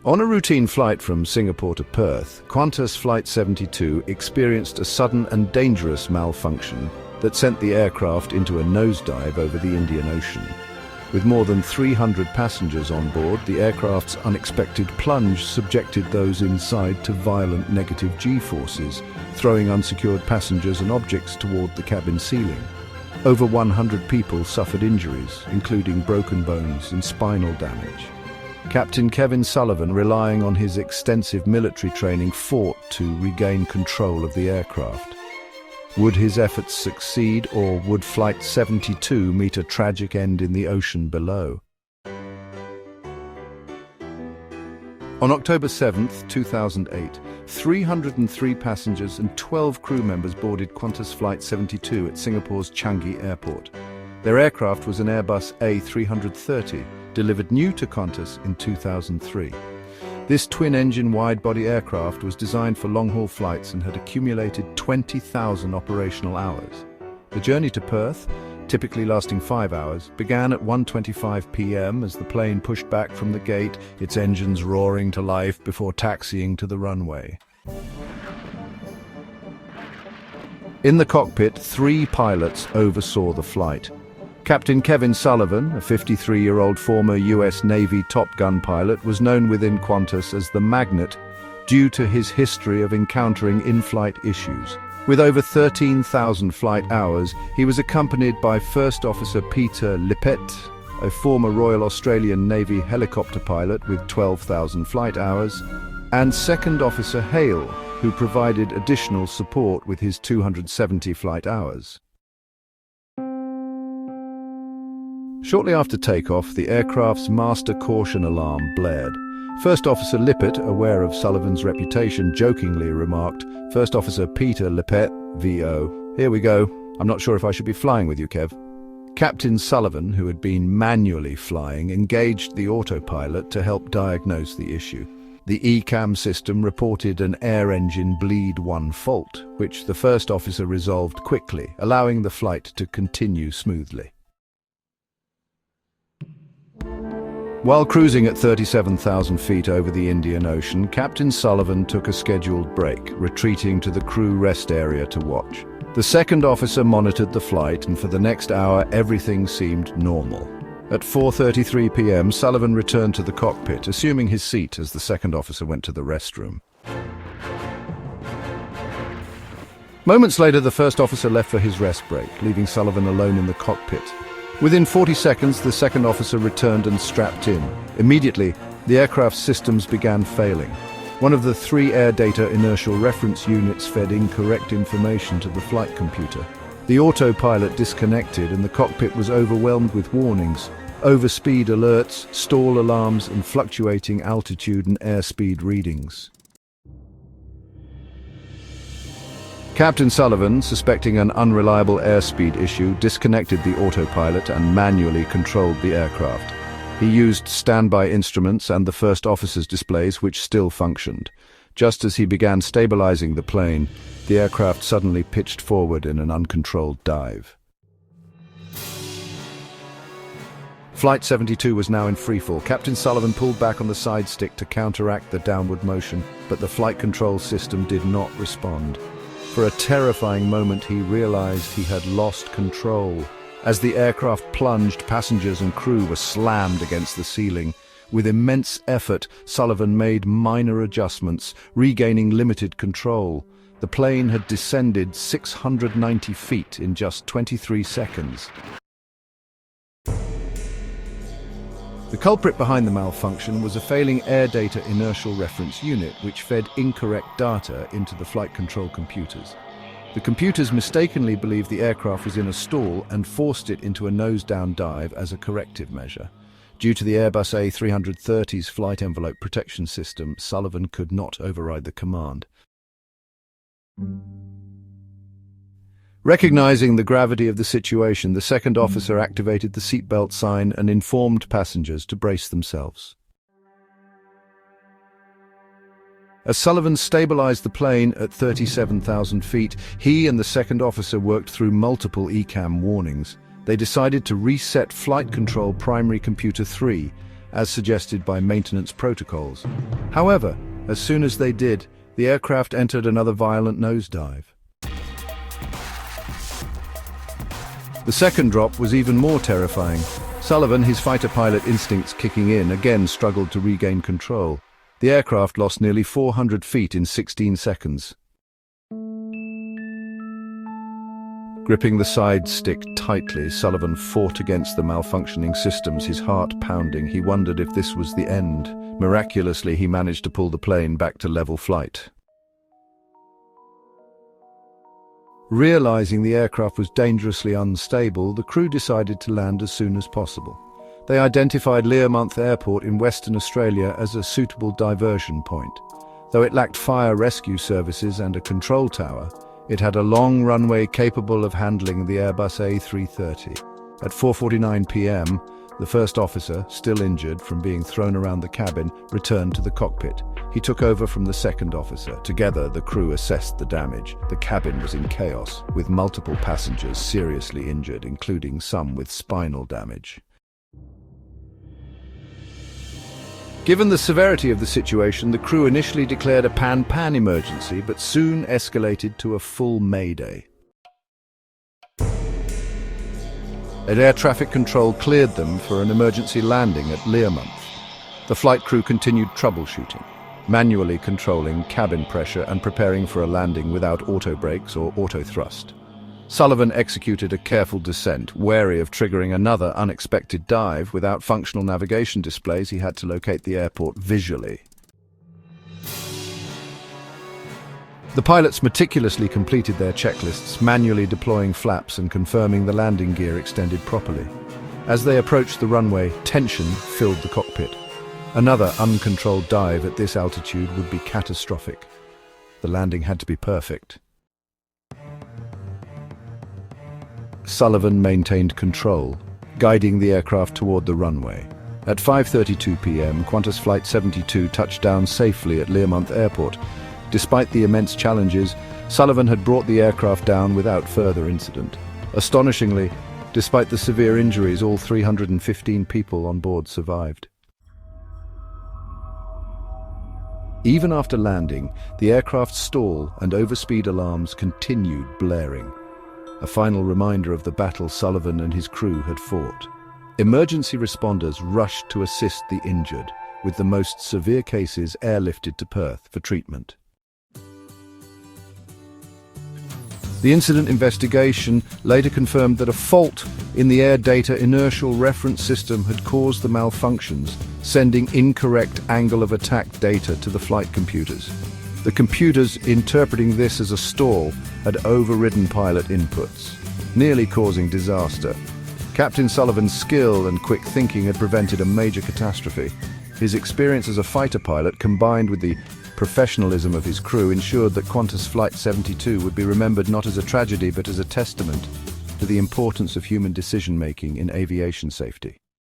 On a routine flight from Singapore to Perth, Qantas Flight 72 experienced a sudden and dangerous malfunction that sent the aircraft into a nosedive over the Indian Ocean. With more than 300 passengers on board, the aircraft's unexpected plunge subjected those inside to violent negative G-forces, throwing unsecured passengers and objects toward the cabin ceiling. Over 100 people suffered injuries, including broken bones and spinal damage. Captain Kevin Sullivan, relying on his extensive military training, fought to regain control of the aircraft. Would his efforts succeed, or would Flight 72 meet a tragic end in the ocean below? On October 7, 2008, 303 passengers and 12 crew members boarded Qantas Flight 72 at Singapore's Changi Airport. Their aircraft was an Airbus A330, delivered new to Qantas in 2003. This twin-engine wide-body aircraft was designed for long-haul flights and had accumulated 20,000 operational hours. The journey to Perth, typically lasting 5 hours, began at 1:25 p.m. as the plane pushed back from the gate, its engines roaring to life before taxiing to the runway. In the cockpit, 3 pilots oversaw the flight. Captain Kevin Sullivan, a 53-year-old former US Navy Top Gun pilot, was known within Qantas as the Magnet due to his history of encountering in-flight issues. With over 13,000 flight hours, he was accompanied by First Officer Peter Lippett, a former Royal Australian Navy helicopter pilot with 12,000 flight hours, and Second Officer Hale, who provided additional support with his 270 flight hours. Shortly after takeoff, the aircraft's master caution alarm blared. First Officer Lippett, aware of Sullivan's reputation, jokingly remarked, "First Officer Peter Lippett, VO. Here we go. I'm not sure if I should be flying with you, Kev." Captain Sullivan, who had been manually flying, engaged the autopilot to help diagnose the issue. The ECAM system reported an air engine bleed 1 fault, which the first officer resolved quickly, allowing the flight to continue smoothly. While cruising at 37,000 feet over the Indian Ocean, Captain Sullivan took a scheduled break, retreating to the crew rest area to watch. The second officer monitored the flight, and for the next hour everything seemed normal. At 4:33 p.m, Sullivan returned to the cockpit, assuming his seat as the second officer went to the restroom. Moments later, the first officer left for his rest break, leaving Sullivan alone in the cockpit. Within 40 seconds, the second officer returned and strapped in. Immediately, the aircraft's systems began failing. One of the 3 air data inertial reference units fed incorrect information to the flight computer. The autopilot disconnected and the cockpit was overwhelmed with warnings, overspeed alerts, stall alarms, and fluctuating altitude and airspeed readings. Captain Sullivan, suspecting an unreliable airspeed issue, disconnected the autopilot and manually controlled the aircraft. He used standby instruments and the first officer's displays, which still functioned. Just as he began stabilizing the plane, the aircraft suddenly pitched forward in an uncontrolled dive. Flight 72 was now in freefall. Captain Sullivan pulled back on the side stick to counteract the downward motion, but the flight control system did not respond. For a terrifying moment, he realized he had lost control. As the aircraft plunged, passengers and crew were slammed against the ceiling. With immense effort, Sullivan made minor adjustments, regaining limited control. The plane had descended 690 feet in just 23 seconds. The culprit behind the malfunction was a failing air data inertial reference unit, which fed incorrect data into the flight control computers. The computers mistakenly believed the aircraft was in a stall and forced it into a nose-down dive as a corrective measure. Due to the Airbus A330's flight envelope protection system, Sullivan could not override the command. Recognizing the gravity of the situation, the second officer activated the seatbelt sign and informed passengers to brace themselves. As Sullivan stabilized the plane at 37,000 feet, he and the second officer worked through multiple ECAM warnings. They decided to reset Flight Control Primary Computer 3 as suggested by maintenance protocols. However, as soon as they did, the aircraft entered another violent nosedive. The second drop was even more terrifying. Sullivan, his fighter pilot instincts kicking in, again struggled to regain control. The aircraft lost nearly 400 feet in 16 seconds. Gripping the side stick tightly, Sullivan fought against the malfunctioning systems, his heart pounding. He wondered if this was the end. Miraculously, he managed to pull the plane back to level flight. Realizing the aircraft was dangerously unstable, the crew decided to land as soon as possible. They identified Learmonth Airport in Western Australia as a suitable diversion point. Though it lacked fire rescue services and a control tower, it had a long runway capable of handling the Airbus A330. At 4:49 p.m., the first officer, still injured from being thrown around the cabin, returned to the cockpit. He took over from the second officer. Together, the crew assessed the damage. The cabin was in chaos, with multiple passengers seriously injured, including some with spinal damage. Given the severity of the situation, the crew initially declared a pan-pan emergency, but soon escalated to a full mayday. Air traffic control cleared them for an emergency landing at Learmonth. The flight crew continued troubleshooting, manually controlling cabin pressure and preparing for a landing without auto brakes or auto thrust. Sullivan executed a careful descent, wary of triggering another unexpected dive. Without functional navigation displays, he had to locate the airport visually. The pilots meticulously completed their checklists, manually deploying flaps and confirming the landing gear extended properly. As they approached the runway, tension filled the cockpit. Another uncontrolled dive at this altitude would be catastrophic. The landing had to be perfect. Sullivan maintained control, guiding the aircraft toward the runway. At 5:32 p.m., Qantas Flight 72 touched down safely at Learmonth Airport. Despite the immense challenges, Sullivan had brought the aircraft down without further incident. Astonishingly, despite the severe injuries, all 315 people on board survived. Even after landing, the aircraft's stall and overspeed alarms continued blaring. A final reminder of the battle Sullivan and his crew had fought. Emergency responders rushed to assist the injured, with the most severe cases airlifted to Perth for treatment. The incident investigation later confirmed that a fault in the air data inertial reference system had caused the malfunctions, sending incorrect angle of attack data to the flight computers. The computers, interpreting this as a stall, had overridden pilot inputs, nearly causing disaster. Captain Sullivan's skill and quick thinking had prevented a major catastrophe. His experience as a fighter pilot, combined with the professionalism of his crew, ensured that Qantas Flight 72 would be remembered not as a tragedy but as a testament to the importance of human decision-making in aviation safety.